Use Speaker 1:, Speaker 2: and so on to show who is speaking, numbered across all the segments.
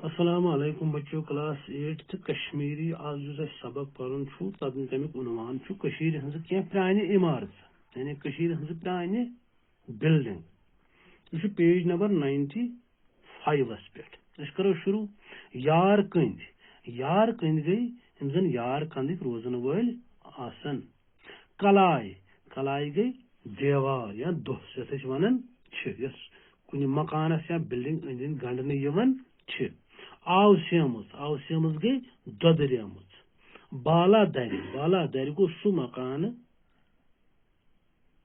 Speaker 1: السلام علیکم بچو کلاس 8 کشمیری آج سبق پرن تمیک عنوان ہز کی پرانہ عمارت یعنی ہز پرانہ بلڈنگ یہ پیج نمبر 95 پہ کرو شروع یار کند گئی یم زن یار کندک روزن ول آسن کلائے گئی دیوار یا دس یس ونان یس کن مکانس یا بلڈنگ اند گنڈن آو سیمز گئی دودریمز بالا در گو سہ مکان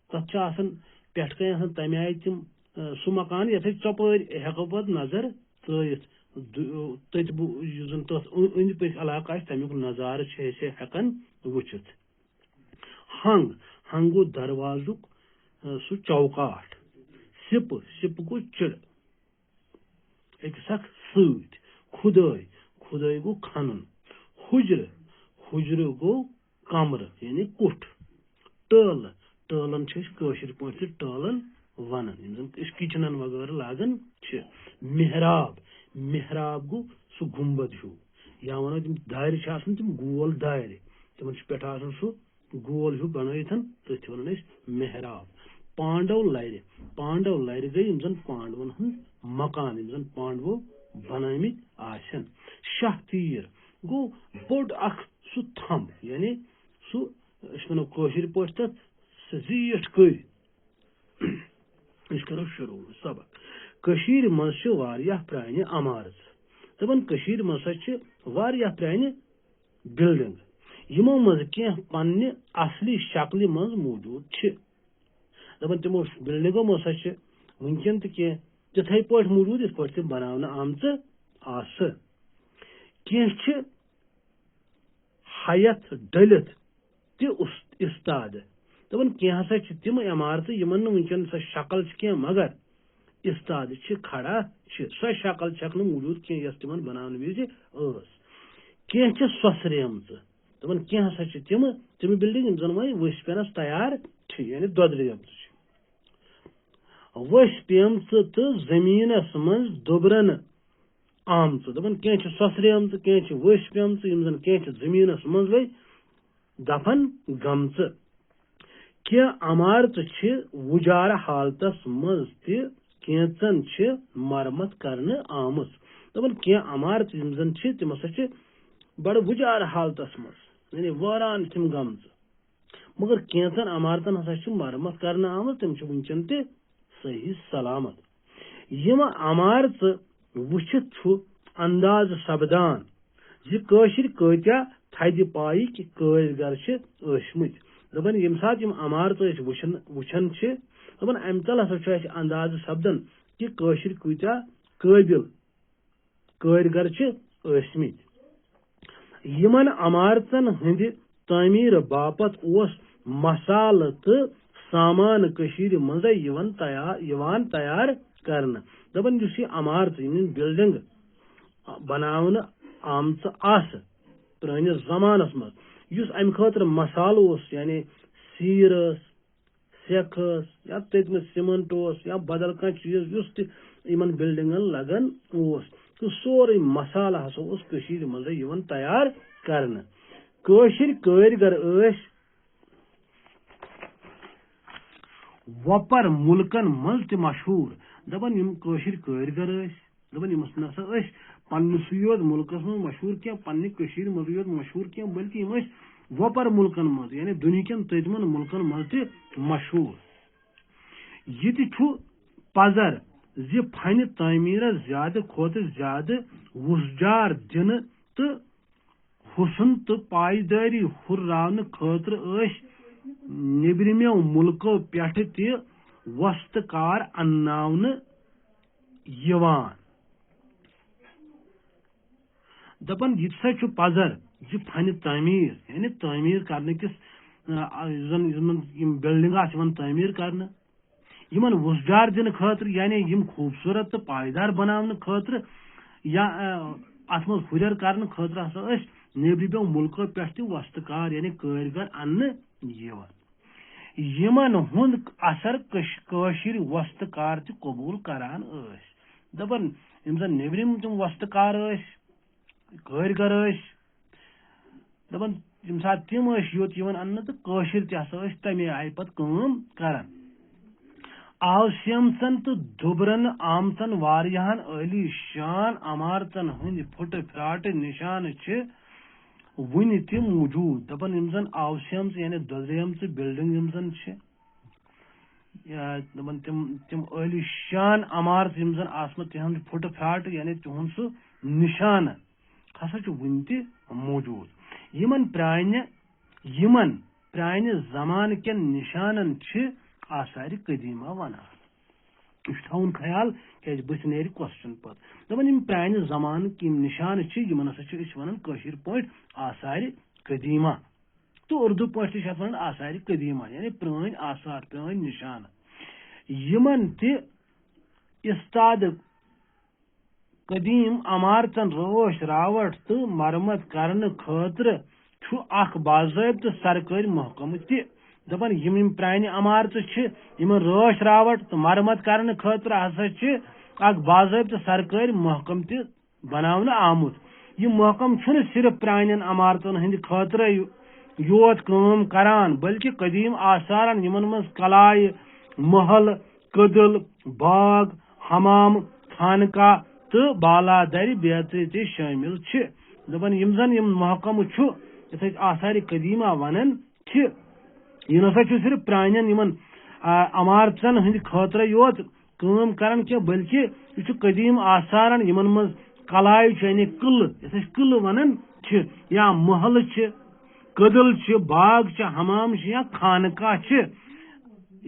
Speaker 1: تک پہ کن تمہ آئی تم سہ مکان یت ژپر ہیکو پہ نظر ترت زن تر اند پک علاقہ آ تمیک نظارہ ہیکان وچت ہنگ گو دروازک سہ چوکاٹ سپ گو چڑ اکس اخ ست خدائی گو کھنن حجر گو کمر یعنی کٹ ٹالن کاشر پہ ٹالن ونان زن کچنن وغیرہ لاگان محراب گو سہ گنبد ہیو یا ونو تم دار تم گول دار تمن پہ سہ گول ہیو بنائت تھی ونان محراب پانڈو لر گئی زن پانڈون ہند مکان زن پانڈو بنامت آسن شاہ تیر گو بوڑ اخ سہ تھم یعنی سہ کاشر پہ تک زیٹھ کرو شروع سبق مز پرانہ عمارت دپان مز سا پرانہ بلڈنگ یمو مز کی پنہ اصلی شکل مز موجود دپان تمو بلڈنگو مز سا ونکن تہ تتھے پہ موجود اس پہ تم بنانا آمت کی حیت ڈلت تہ استاد دپان کی ہسا تم عمارت یمن ونکن سا شکل کی مگر استاد کھڑا سو شکل چھک موجود کی یس تمن بنانے وز کی سوسریمز دپان کی ہسا تم بلڈنگ زن وی وس پینس تیار یعنی دودریمز وس پیمت تو زمینس مز دبرن آمت دپان کی سوسریمز کی وس پیمت زن کی زمینس مز دفن گمت کی عمارت وجارہ حالتس مز تیچن مرمت کرنے آمت دپان کی عمارت زن تم ہسا بڑ وجارہ حالتس مز یعنی واران تم گمت مگر کینچن عمارتن ہسا مرمت کرنے آمت تم ونکن تہ صحیح سلامت یم عمارت وچت انداز سپدان زشر کتیا تھد پائک کاریگر ٲسمٕتۍ دپان یم سات یم عمارت وچھان دپان امہ تل ہسا انداز سپدان کہ کاشر کتیا قابل کاریگر ٲسمٕتۍ یمن عمارتن ہند تعمیر باپت مسالہ تو سامان مز تیار کرنا دپان اس عمارت بلڈنگ بناونہ آمت پرانس زمانس مز اس ام خاطر مسالہ یعنی سیر سیک یا تتم سیمنٹ یا بدل کھانا چیز اس تمن بلڈنگن لگان تو سورے مسالہ ہسا مز تیار کرنا کاشر کاریگر وپر ملکن مز تہ مشہور دپان یم کاشر کاریگر دپان یم نسا پنسے یوت ملکس مز مشہور کی پنہ کشیر مز یوت مشہور کی بلکہ یم وپر ملکن مز یعنی دنہکین تتمن ملکن مز تہ مشہور یہ پزر فن تعمیرس زیادہ کھوت زیادہ وسجار دن تو حسن تو پائیداری ہرراؤن خاطر نیبرمو ملکو پہ تہ وسط کار انناون دپان یہ سا پزر یہ فن تعمیر یعنی تعمیر کرنے کس زن بلڈنگ تعمیر کرنے یمن وسجار دن خاطر یعنی یم خوبصورت تو پائیدار بنانے خاطر یا ات مز ہرر کرنے خاطر ہسا نیبرمو ملکو پہ وسط کار یعنی کاریگر ان یمن ہند اثر کاشر وسط کار تہ قبول کران دپان یم زن نیبرم تم وسطہٕ کار کٲرۍگر دپان یم سات تم یوت یوان اننہٕ تہٕ کٲشر تہِ ہسا تمے آیہِ پتہٕ کٲم کران آوسیمژن تہٕ دُبرن آمژن واریاہن عٲلی شان عمارتن ہٕنٛدۍ پھٕٹہٕ پھراٹہٕ نشانہٕ چھِ وُنہِ تہِ موٗجوٗد دپان یم زن آوسیمژٕ یعنی دۄدریمژٕ بلڈنگ یم زن چھِ دپان تم عٲلی شان عمارت یم زن آسمژ تہنٛد پھٕٹہٕ پھراٹہٕ یعنی تہنٛد سُہ نشانہٕ ہسا چھُ وُنہِ تہِ موٗجوٗد یمن پرانہِ زمانہٕ کٮ۪ن نشانن چھِ آثارِ قدیمہ ونان یہ تھاؤن خیال کیازِ بٕتھِ نیرِ کوسچن پتہٕ دپان یم پرانہِ زمانٕکۍ یم نشانہٕ چھِ یمن ہسا چھِ أسۍ ونان کٲشِر پٲٹھۍ آثارِ قدیمہ تہٕ اردو پٲٹھۍ تہِ چھِ اتھ ونان آثارِ قدیمہ یعنی پرٲنۍ آثار پرٲنۍ نشانہٕ یمن تہِ استاد قدیم عمارتن رٲچھ راوٹھ تہٕ مرمت کرنہٕ خٲطرٕ چھُ اکھ باضٲبطہٕ سرکٲرۍ محکمہٕ تہِ دپان یم پرانہِ عمارتہٕ چھِ یمن رٲچھ راوٹھ تہٕ مرمت کرنہٕ خٲطرٕ ہسا چھِ اکھ باضٲبطہٕ سرکٲرۍ محکمہٕ تہِ بناونہٕ آمُت یہ محکم چھُنہٕ صرف پرانٮ۪ن عمارتن ہٕنٛدِ خٲطرٕ یوت کٲم کران بلکہ قدیم آثارن یمن منٛز قلعہٕ محل کدل باغ حمام خانقاہ تہٕ بالادرِ بیترِ تہِ شٲمِل چھِ دپان یم زن یم محکمہٕ چھُ یتھ أسۍ آثارِ قدیمہ ونان چھِ یہ نسا چھُ صرف پرانٮ۪ن یمن عمارتن ہٕنٛدِ خٲطرٕ یوت کٲم کران کینٛہہ بلکہ یہ چھُ قدیم آثارن یمن منٛز قلعہٕ چھِ یعنی قلعہٕ یتھ أسۍ قلعہٕ ونان چھِ یا محلہٕ چھِ کدل چھِ باغ چھِ حمام چھِ یا خانقاہ چھِ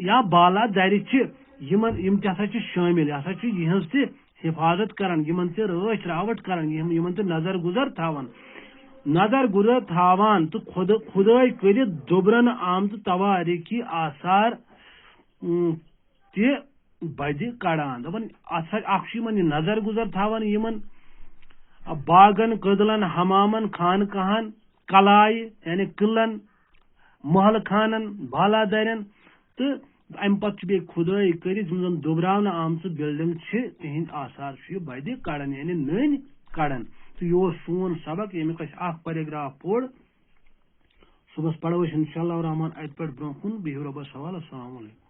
Speaker 1: یا بالادرِ چھِ یم تہِ ہسا چھِ شٲمِل یہ ہسا چھُ یہنٛز تہِ حفاظت کران یمن تہِ رٲچھ راوٹھ کران یمن تہِ نظر گزر تھاوان تہٕ خُدٲے کٔرِتھ دُبرن آمژٕ تواریٖخی آثار تہِ بدِ کڑان دپان اکھ چھُ یمن یہِ نظر گزر تھاوان یمن باغن کدلن حمامن خانقاہن قلعہٕ یعنی قلعن محلہٕ خانن بالادرن تہٕ امہِ پتہٕ چھُ بیٚیہِ خُدٲے کٔرِتھ یم زن دُبراونہٕ آمژٕ بلڈنگ چھِ تِہنٛدۍ آثار چھُ یہِ بدِ کڑان یعنی نٔنۍ کڑان تہٕ یہِ اوس سون سبق ییٚمیُک اَسہِ اکھ پیراگراف پوٚر صبحس پرو أسۍ انشاء اللہ الرحمان اتہِ پٮ۪ٹھ برونٛہہ کُن بِہِو رۄبس حوالہٕ السلام علیکم